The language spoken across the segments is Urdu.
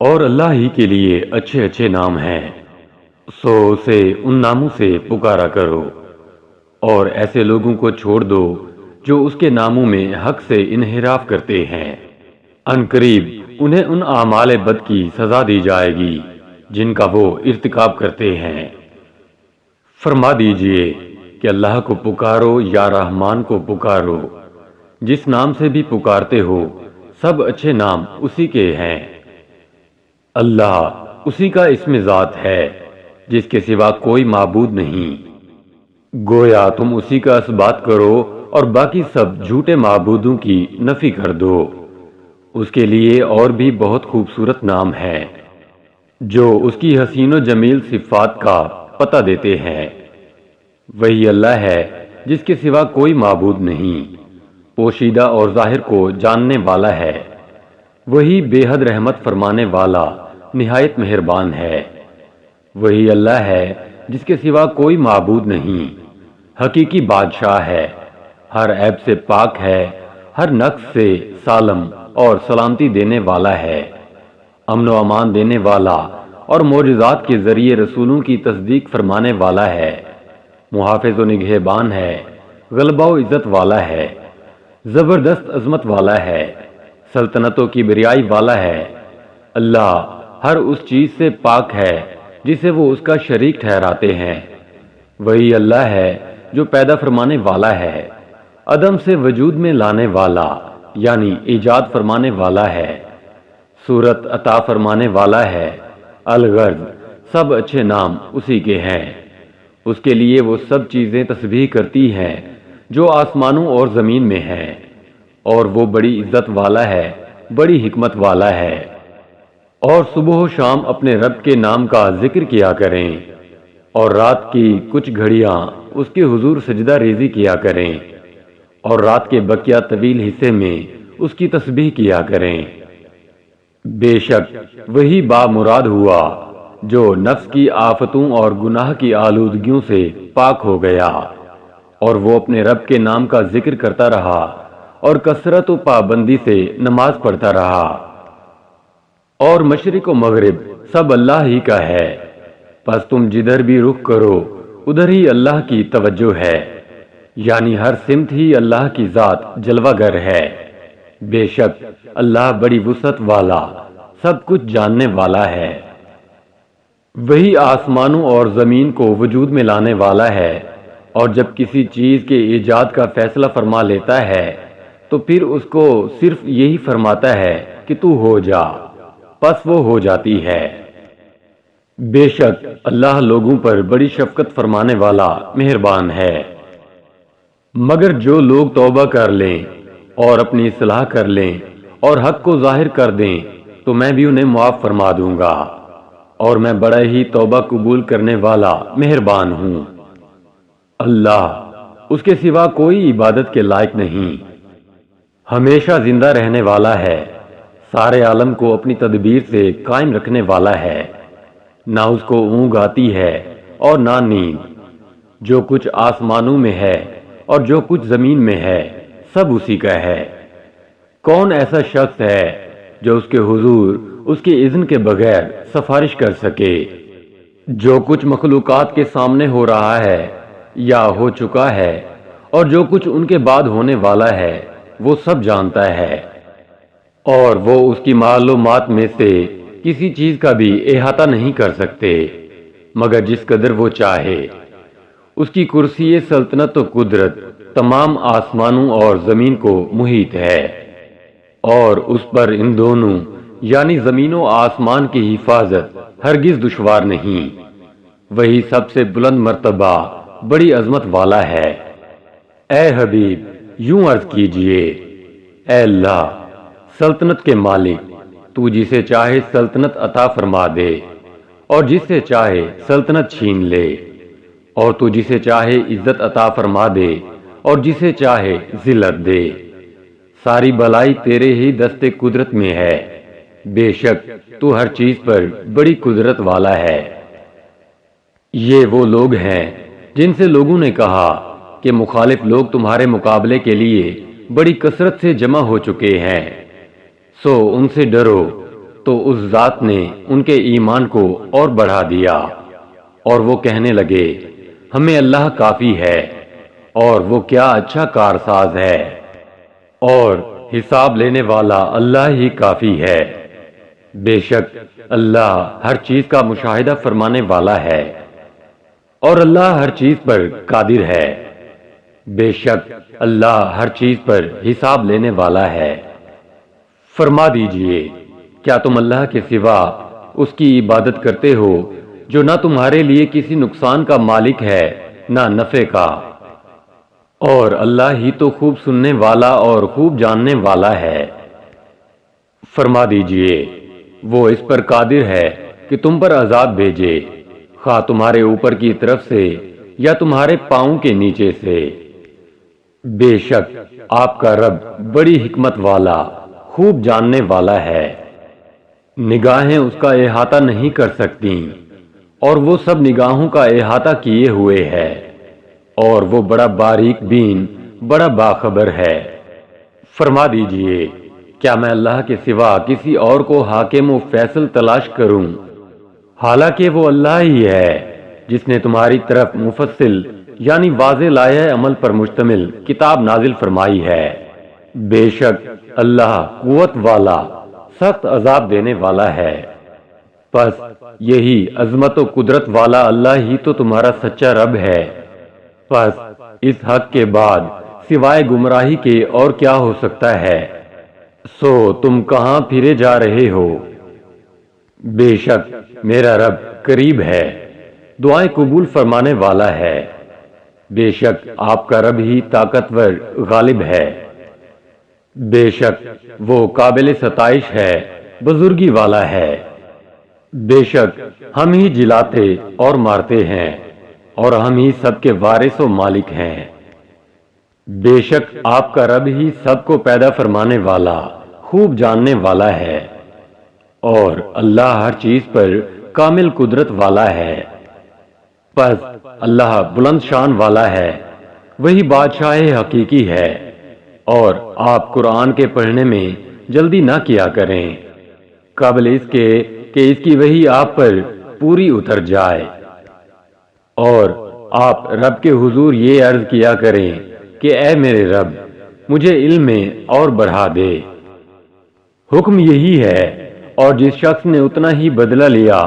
اور اللہ ہی کے لیے اچھے اچھے نام ہیں، سو اسے ان ناموں سے پکارا کرو، اور ایسے لوگوں کو چھوڑ دو جو اس کے ناموں میں حق سے انحراف کرتے ہیں۔ ان قریب انہیں ان اعمال بد کی سزا دی جائے گی جن کا وہ ارتکاب کرتے ہیں۔ فرما دیجئے کہ اللہ کو پکارو یا رحمان کو پکارو، جس نام سے بھی پکارتے ہو سب اچھے نام اسی کے ہیں۔ اللہ اسی کا اسم ذات ہے جس کے سوا کوئی معبود نہیں۔ گویا تم اسی کا اثبات کرو اور باقی سب جھوٹے معبودوں کی نفی کر دو۔ اس کے لیے اور بھی بہت خوبصورت نام ہیں جو اس کی حسین و جمیل صفات کا پتہ دیتے ہیں۔ وہی اللہ ہے جس کے سوا کوئی معبود نہیں، پوشیدہ اور ظاہر کو جاننے والا ہے۔ وہی بے حد رحمت فرمانے والا نہایت مہربان ہے۔ وہی اللہ ہے جس کے سوا کوئی معبود نہیں، حقیقی بادشاہ ہے، ہر عیب سے پاک ہے، ہر نقص سے سالم اور سلامتی دینے والا ہے، امن و امان دینے والا اور معجزات کے ذریعے رسولوں کی تصدیق فرمانے والا ہے، محافظ و نگہبان ہے، غلبہ و عزت والا ہے، زبردست عظمت والا ہے، سلطنت و کبریائی والا ہے۔ اللہ ہر اس چیز سے پاک ہے جسے وہ اس کا شریک ٹھہراتے ہیں۔ وہی اللہ ہے جو پیدا فرمانے والا ہے، عدم سے وجود میں لانے والا یعنی ایجاد فرمانے والا ہے، صورت عطا فرمانے والا ہے۔ الغرض سب اچھے نام اسی کے ہیں۔ اس کے لیے وہ سب چیزیں تسبیح کرتی ہیں جو آسمانوں اور زمین میں ہیں، اور وہ بڑی عزت والا ہے، بڑی حکمت والا ہے۔ اور صبح و شام اپنے رب کے نام کا ذکر کیا کریں، اور رات کی کچھ گھڑیاں اس کے حضور سجدہ ریزی کیا کریں، اور رات کے بقیہ طویل حصے میں اس کی تسبیح کیا کریں۔ بے شک وہی با مراد ہوا جو نفس کی آفتوں اور گناہ کی آلودگیوں سے پاک ہو گیا، اور وہ اپنے رب کے نام کا ذکر کرتا رہا اور کثرت و پابندی سے نماز پڑھتا رہا۔ اور مشرق و مغرب سب اللہ ہی کا ہے، پس تم جدھر بھی رخ کرو ادھر ہی اللہ کی توجہ ہے، یعنی ہر سمت ہی اللہ کی ذات جلوہ گر ہے۔ بے شک اللہ بڑی وسعت والا، سب کچھ جاننے والا ہے۔ وہی آسمانوں اور زمین کو وجود میں لانے والا ہے، اور جب کسی چیز کے ایجاد کا فیصلہ فرما لیتا ہے تو پھر اس کو صرف یہی فرماتا ہے کہ تو ہو جا، پس وہ ہو جاتی ہے۔ بے شک اللہ لوگوں پر بڑی شفقت فرمانے والا مہربان ہے۔ مگر جو لوگ توبہ کر لیں اور اپنی اصلاح کر لیں اور حق کو ظاہر کر دیں تو میں بھی انہیں معاف فرما دوں گا، اور میں بڑا ہی توبہ قبول کرنے والا مہربان ہوں۔ اللہ اس کے سوا کوئی عبادت کے لائق نہیں، ہمیشہ زندہ رہنے والا ہے، سارے عالم کو اپنی تدبیر سے قائم رکھنے والا ہے۔ نہ اس کو اونگ آتی ہے اور نہ نیند۔ جو کچھ آسمانوں میں ہے اور جو کچھ زمین میں ہے سب اسی کا ہے۔ کون ایسا شخص ہے جو اس کے حضور اس کے اذن کے بغیر سفارش کر سکے؟ جو کچھ مخلوقات کے سامنے ہو رہا ہے یا ہو چکا ہے اور جو کچھ ان کے بعد ہونے والا ہے وہ سب جانتا ہے، اور وہ اس کی معلومات میں سے کسی چیز کا بھی احاطہ نہیں کر سکتے مگر جس قدر وہ چاہے۔ اس کی کرسی سلطنت و قدرت تمام آسمانوں اور زمین کو محیط ہے، اور اس پر ان دونوں یعنی زمین و آسمان کی حفاظت ہرگز دشوار نہیں۔ وہی سب سے بلند مرتبہ بڑی عظمت والا ہے۔ اے حبیب یوں عرض کیجئے، اے اللہ سلطنت کے مالک، تو جسے چاہے سلطنت عطا فرما دے اور جس سے چاہے سلطنت چھین لے، اور تو جسے چاہے عزت عطا فرما دے اور جسے چاہے ذلت دے۔ ساری بلائی تیرے ہی دست قدرت میں ہے، بے شک تو ہر چیز پر بڑی قدرت والا ہے۔ یہ وہ لوگ ہیں جن سے لوگوں نے کہا کہ مخالف لوگ تمہارے مقابلے کے لیے بڑی کثرت سے جمع ہو چکے ہیں، سو ان سے ڈرو تو اس ذات نے ان کے ایمان کو اور بڑھا دیا، اور وہ کہنے لگے ہمیں اللہ کافی ہے، اور وہ کیا اچھا کارساز ہے، اور حساب لینے والا اللہ ہی کافی ہے۔ بے شک اللہ ہر چیز کا مشاہدہ فرمانے والا ہے، اور اللہ ہر چیز پر قادر ہے۔ بے شک اللہ ہر چیز پر حساب لینے والا ہے۔ فرما دیجئے کیا تم اللہ کے سوا اس کی عبادت کرتے ہو جو نہ تمہارے لیے کسی نقصان کا مالک ہے نہ نفع کا، اور اللہ ہی تو خوب سننے والا اور خوب جاننے والا ہے۔ فرما دیجئے وہ اس پر قادر ہے کہ تم پر عذاب بھیجے، خواہ تمہارے اوپر کی طرف سے یا تمہارے پاؤں کے نیچے سے۔ بے شک آپ کا رب بڑی حکمت والا، خوب جاننے والا ہے۔ نگاہیں اس کا احاطہ نہیں کر سکتی، اور وہ سب نگاہوں کا احاطہ کیے ہوئے ہے، اور وہ بڑا باریک بین، بڑا باخبر ہے۔ فرما دیجئے کیا میں اللہ کے سوا کسی اور کو حاکم و فیصل تلاش کروں، حالانکہ وہ اللہ ہی ہے جس نے تمہاری طرف مفصل یعنی واضح لائحہ عمل پر مشتمل کتاب نازل فرمائی ہے۔ بے شک اللہ قوت والا، سخت عذاب دینے والا ہے۔ پس یہی عظمت و قدرت والا اللہ ہی تو تمہارا سچا رب ہے۔ پس اس حق کے بعد سوائے گمراہی کے اور کیا ہو سکتا ہے؟ سو تم کہاں پھرے جا رہے ہو؟ بے شک میرا رب قریب ہے، دعائیں قبول فرمانے والا ہے۔ بے شک آپ کا رب ہی طاقتور غالب ہے۔ بے شک وہ قابل ستائش ہے، بزرگی والا ہے۔ بے شک ہم ہی جلاتے اور مارتے ہیں، اور ہم ہی سب کے وارث و مالک ہیں۔ بے شک آپ کا رب ہی سب کو پیدا فرمانے والا، خوب جاننے والا ہے، اور اللہ ہر چیز پر کامل قدرت والا ہے۔ پس اللہ بلند شان والا ہے، وہی بادشاہ حقیقی ہے، اور آپ قرآن کے پڑھنے میں جلدی نہ کیا کریں قبل اس کے کہ اس کی وحی آپ پر پوری اتر جائے، اور آپ رب کے حضور یہ عرض کیا کریں کہ اے میرے رب مجھے علم میں اور بڑھا دے۔ حکم یہی ہے، اور جس شخص نے اتنا ہی بدلہ لیا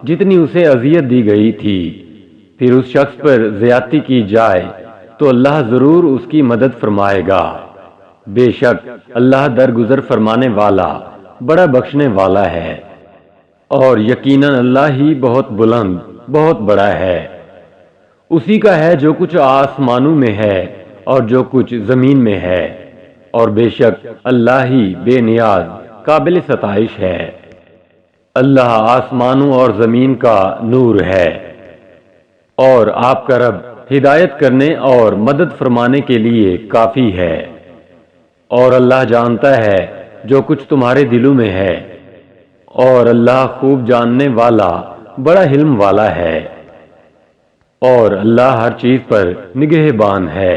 جتنی اسے اذیت دی گئی تھی، پھر اس شخص پر زیادتی کی جائے تو اللہ ضرور اس کی مدد فرمائے گا۔ بے شک اللہ درگزر فرمانے والا، بڑا بخشنے والا ہے، اور یقیناً اللہ ہی بہت بلند، بہت بڑا ہے۔ اسی کا ہے جو کچھ آسمانوں میں ہے اور جو کچھ زمین میں ہے، اور بے شک اللہ ہی بے نیاز، قابل ستائش ہے۔ اللہ آسمانوں اور زمین کا نور ہے، اور آپ کا رب ہدایت کرنے اور مدد فرمانے کے لیے کافی ہے، اور اللہ جانتا ہے جو کچھ تمہارے دلوں میں ہے، اور اللہ خوب جاننے والا، بڑا حلم والا ہے، اور اللہ ہر چیز پر نگہبان ہے۔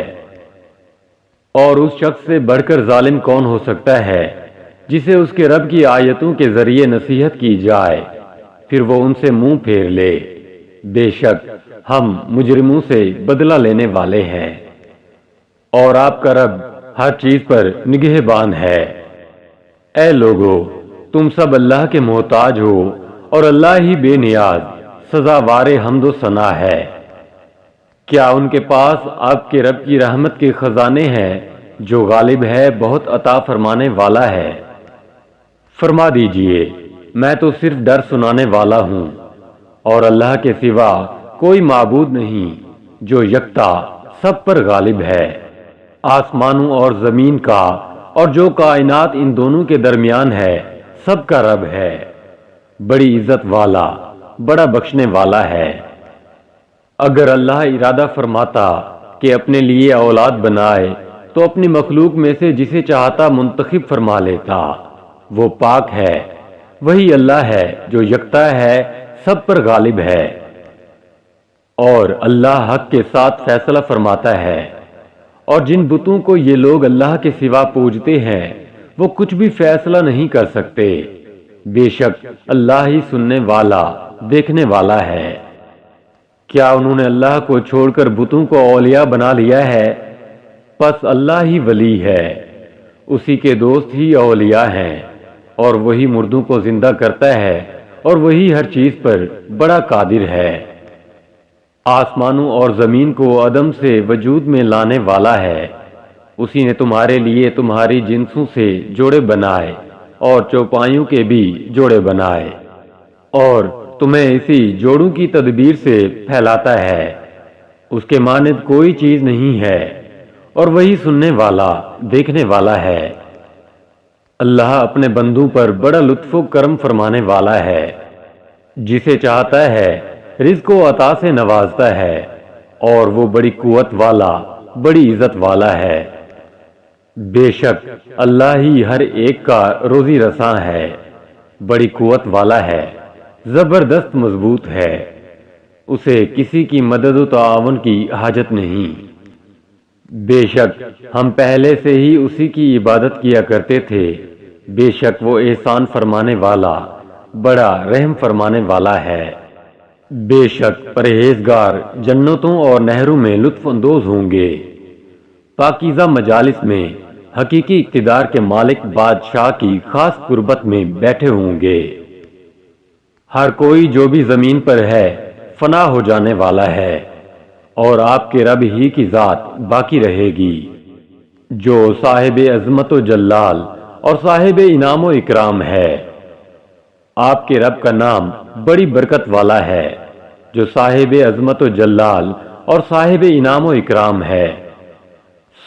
اور اس شخص سے بڑھ کر ظالم کون ہو سکتا ہے جسے اس کے رب کی آیتوں کے ذریعے نصیحت کی جائے، پھر وہ ان سے منہ پھیر لے۔ بے شک ہم مجرموں سے بدلہ لینے والے ہیں، اور آپ کا رب ہر چیز پر نگہبان ہے۔ اے لوگو، تم سب اللہ کے محتاج ہو، اور اللہ ہی بے نیاز، سزاوار حمد و ثنا ہے۔ کیا ان کے پاس آپ کے رب کی رحمت کے خزانے ہیں جو غالب ہے، بہت عطا فرمانے والا ہے؟ فرما دیجئے میں تو صرف ڈر سنانے والا ہوں، اور اللہ کے سوا کوئی معبود نہیں جو یکتا سب پر غالب ہے۔ آسمانوں اور زمین کا اور جو کائنات ان دونوں کے درمیان ہے سب کا رب ہے، بڑی عزت والا، بڑا بخشنے والا ہے۔ اگر اللہ ارادہ فرماتا کہ اپنے لیے اولاد بنائے تو اپنی مخلوق میں سے جسے چاہتا منتخب فرما لیتا۔ وہ پاک ہے، وہی اللہ ہے جو یکتا ہے، سب پر غالب ہے، اور اللہ حق کے ساتھ فیصلہ فرماتا ہے۔ اور جن بتوں کو یہ لوگ اللہ کے سوا پوجتے ہیں وہ کچھ بھی فیصلہ نہیں کر سکتے، بے شک اللہ ہی سننے والا دیکھنے والا ہے۔ کیا انہوں نے اللہ کو چھوڑ کر بتوں کو اولیاء بنا لیا ہے؟ پس اللہ ہی ولی ہے، اسی کے دوست ہی اولیاء ہیں، اور وہی مردوں کو زندہ کرتا ہے، اور وہی ہر چیز پر بڑا قادر ہے۔ آسمانوں اور زمین کو عدم سے وجود میں لانے والا ہے، اسی نے تمہارے لیے تمہاری جنسوں سے جوڑے بنائے اور چوپایوں کے بھی جوڑے بنائے، اور تمہیں اسی جوڑوں کی تدبیر سے پھیلاتا ہے، اس کے مانند کوئی چیز نہیں ہے، اور وہی سننے والا دیکھنے والا ہے۔ اللہ اپنے بندوں پر بڑا لطف و کرم فرمانے والا ہے، جسے چاہتا ہے رزق و عطا سے نوازتا ہے، اور وہ بڑی قوت والا بڑی عزت والا ہے۔ بے شک اللہ ہی ہر ایک کا روزی رساں ہے، بڑی قوت والا ہے، زبردست مضبوط ہے، اسے کسی کی مدد و تعاون کی حاجت نہیں۔ بے شک ہم پہلے سے ہی اسی کی عبادت کیا کرتے تھے، بے شک وہ احسان فرمانے والا بڑا رحم فرمانے والا ہے۔ بے شک پرہیزگار جنتوں اور نہروں میں لطف اندوز ہوں گے، پاکیزہ مجالس میں حقیقی اقتدار کے مالک بادشاہ کی خاص قربت میں بیٹھے ہوں گے۔ ہر کوئی جو بھی زمین پر ہے فنا ہو جانے والا ہے، اور آپ کے رب ہی کی ذات باقی رہے گی، جو صاحب عظمت و جلال اور صاحب انعام و اکرام ہے۔ آپ کے رب کا نام بڑی برکت والا ہے، جو صاحب عظمت و جلال اور صاحب انعام و اکرام ہے۔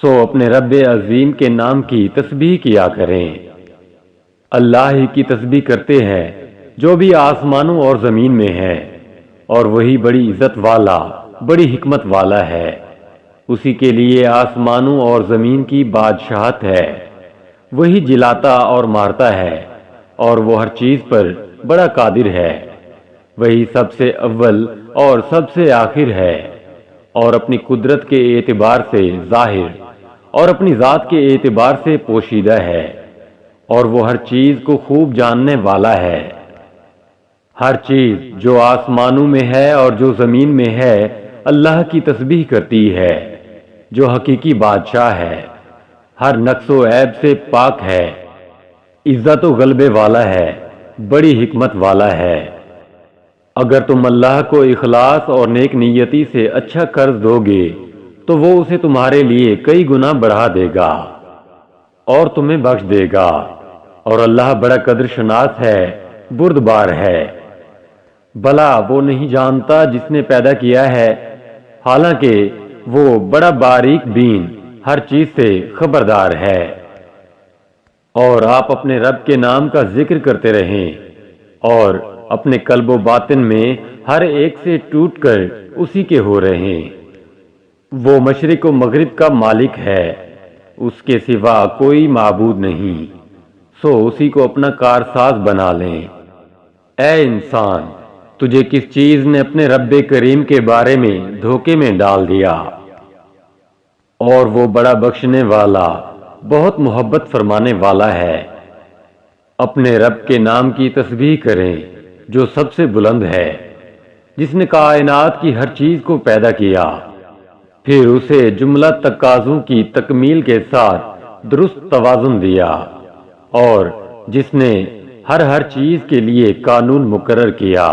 سو اپنے رب عظیم کے نام کی تسبیح کیا کریں۔ اللہ ہی کی تسبیح کرتے ہیں جو بھی آسمانوں اور زمین میں ہے، اور وہی بڑی عزت والا بڑی حکمت والا ہے۔ اسی کے لیے آسمانوں اور زمین کی بادشاہت ہے، وہی جلاتا اور مارتا ہے، اور وہ ہر چیز پر بڑا قادر ہے۔ وہی سب سے اول اور سب سے آخر ہے، اور اپنی قدرت کے اعتبار سے ظاہر اور اپنی ذات کے اعتبار سے پوشیدہ ہے، اور وہ ہر چیز کو خوب جاننے والا ہے۔ ہر چیز جو آسمانوں میں ہے اور جو زمین میں ہے اللہ کی تسبیح کرتی ہے، جو حقیقی بادشاہ ہے، ہر نقص و عیب سے پاک ہے، عزت و غلبے والا ہے، بڑی حکمت والا ہے۔ اگر تم اللہ کو اخلاص اور نیک نیتی سے اچھا قرض دو گے تو وہ اسے تمہارے لیے کئی گنا بڑھا دے گا اور تمہیں بخش دے گا، اور اللہ بڑا قدر شناس ہے، بردبار ہے۔ بھلا وہ نہیں جانتا جس نے پیدا کیا ہے، حالانکہ وہ بڑا باریک بین ہر چیز سے خبردار ہے۔ اور آپ اپنے رب کے نام کا ذکر کرتے رہیں، اور اپنے قلب و باطن میں ہر ایک سے ٹوٹ کر اسی کے ہو رہیں۔ وہ مشرق و مغرب کا مالک ہے، اس کے سوا کوئی معبود نہیں، سو اسی کو اپنا کارساز بنا لیں۔ اے انسان، تجھے کس چیز نے اپنے رب کریم کے بارے میں دھوکے میں ڈال دیا؟ اور وہ بڑا بخشنے والا بہت محبت فرمانے والا ہے۔ اپنے رب کے نام کی تسبیح کریں جو سب سے بلند ہے، جس نے کائنات کی ہر چیز کو پیدا کیا، پھر اسے جملہ تقاضوں کی تکمیل کے ساتھ درست توازن دیا، اور جس نے ہر چیز کے لیے قانون مقرر کیا،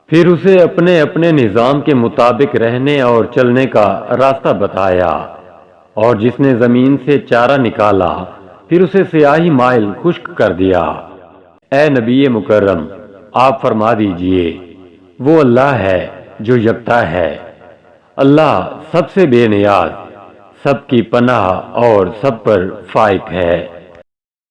پھر اسے اپنے اپنے نظام کے مطابق رہنے اور چلنے کا راستہ بتایا، اور جس نے زمین سے چارہ نکالا پھر اسے سیاہی مائل خشک کر دیا۔ اے نبی مکرم، آپ فرما دیجئے، وہ اللہ ہے جو یکتا ہے، اللہ سب سے بے نیاز، سب کی پناہ اور سب پر فائق ہے۔